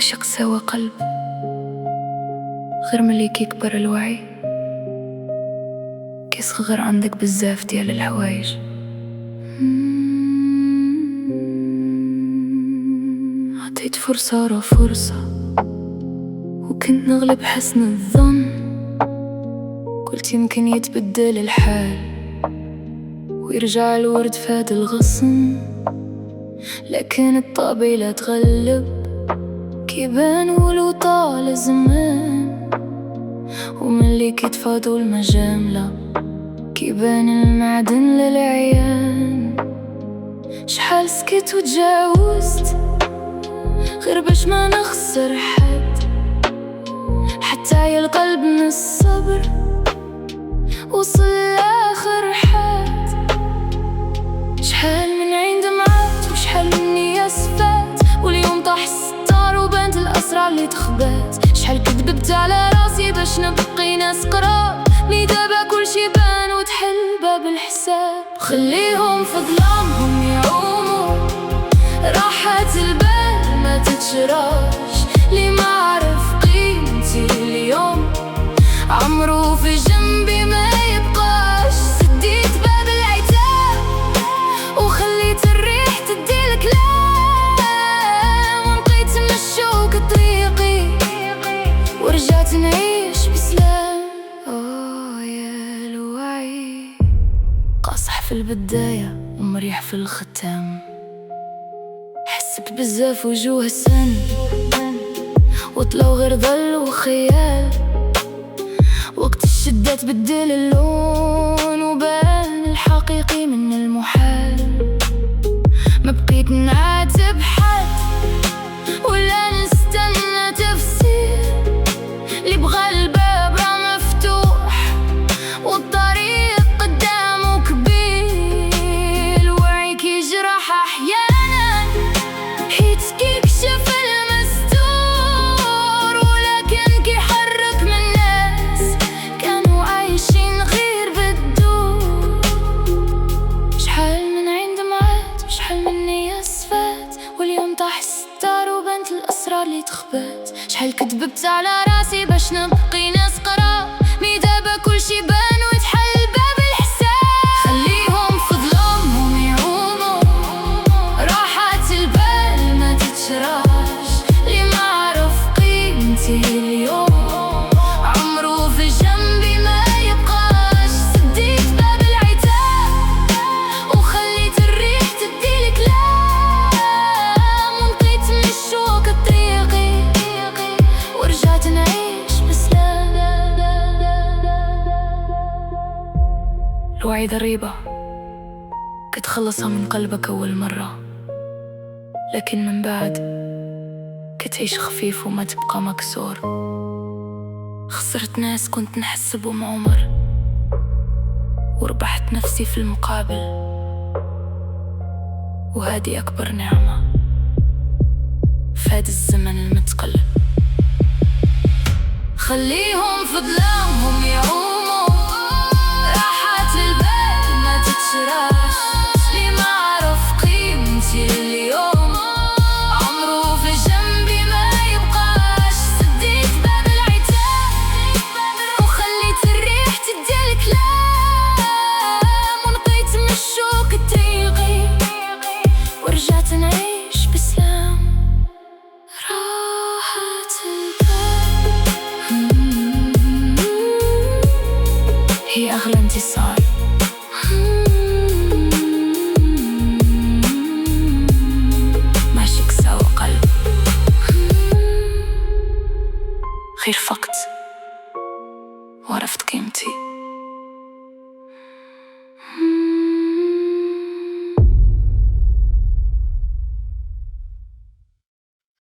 عاشق سوا قلب غير ملي كيكبر الوعي كيصغر عندك بزاف ديال الحوايج. عطيت فرصة ورا فرصة وكنت نغلب حسن الظن، قلت يمكن يتبدل الحال ويرجع الورد فاد الغصن، لكن الطبيعة تغلب كيبان ولو طال الزمان، وملي كيتفاضوا المجاملة كيبان المعدن للعيان. شحال سكت وتجاوزت غير باش ما نخسر حد، حتى يا القلب من الصبر وصل لاخر حد. شحال من عين دمعات وشحال من نياس فات، واليوم طاح الستار وبانت الاسرار اللي تخبات. شحال كذبت على راسي باش نبقي ناس قراب، لي دابا كلشي بان وتحل باب الحساب. خليهم في ظلامهم يعوموا، راحة البال ما تتشراش. لي ما عرف قيمتي اليوم عمرو في جنبي ما يبقاش. سديت باب العتاب وخليت الريح تدي الكلام، ونقيت من الشوق طريقي ورجعت نعيش بسلام. يا الوعي قاصح في البداية ومريح في الختام، حسبت بزاف وجوه السن وطلعوا غير ظل وخيال. وقت الشدة تبدل اللون وبان الحقيقي من المحال. ما بقيت نعاتب حد ولا نستنى تفسير، اللي بغى الباب راه مفتوح والطريق قدامه كبير. الوعي كيجرح أحيانا حيت كيكشف المستور، ولكن كيحرك من الناس كانوا عايشين غير بالدور. شحال من عين دمعات وشحال من نياس فات، واليوم طاح الستار وبانت الأسرار اللي تخبات. شحال كذبت على راسي باش نبقي ناس قراب، مي دابا كلشي بان ويتحل باب الحساب. خليهم في ظلامهم يعوموا، راحة البال ما تتشراش. لي ما عرف قيمتي اليوم عمرو في جنبي ما يبقاش. سديت باب العتاب وخليت الريح تدي الكلام، ونقيت من الشوق طريقي ورجعت نعيش بسلام. الوعي ضريبة كتخلصها من قلبك أول مرة، لكن من بعد كتعيش خفيف وما تبقى مكسور. خسرت ناس كنت نحسبهم عمر، وربحت نفسي في المقابل، وهذه أكبر نعمة فاد الزمن المتقلب. خليهم في ظلامهم يعوموا، راحة البال ما تتشراش. لي ما عرف قيمتي اليوم عمرو في جنبي ما يبقاش. سديت باب العتاب وخليت الريح تدي الكلام، ونقيت من الشوق طريقي ورجعت نعيش بسلام. راحة البال هي أغلى انتصار. ماشيك سوا قلب غير فقت وعرفت قيمتي.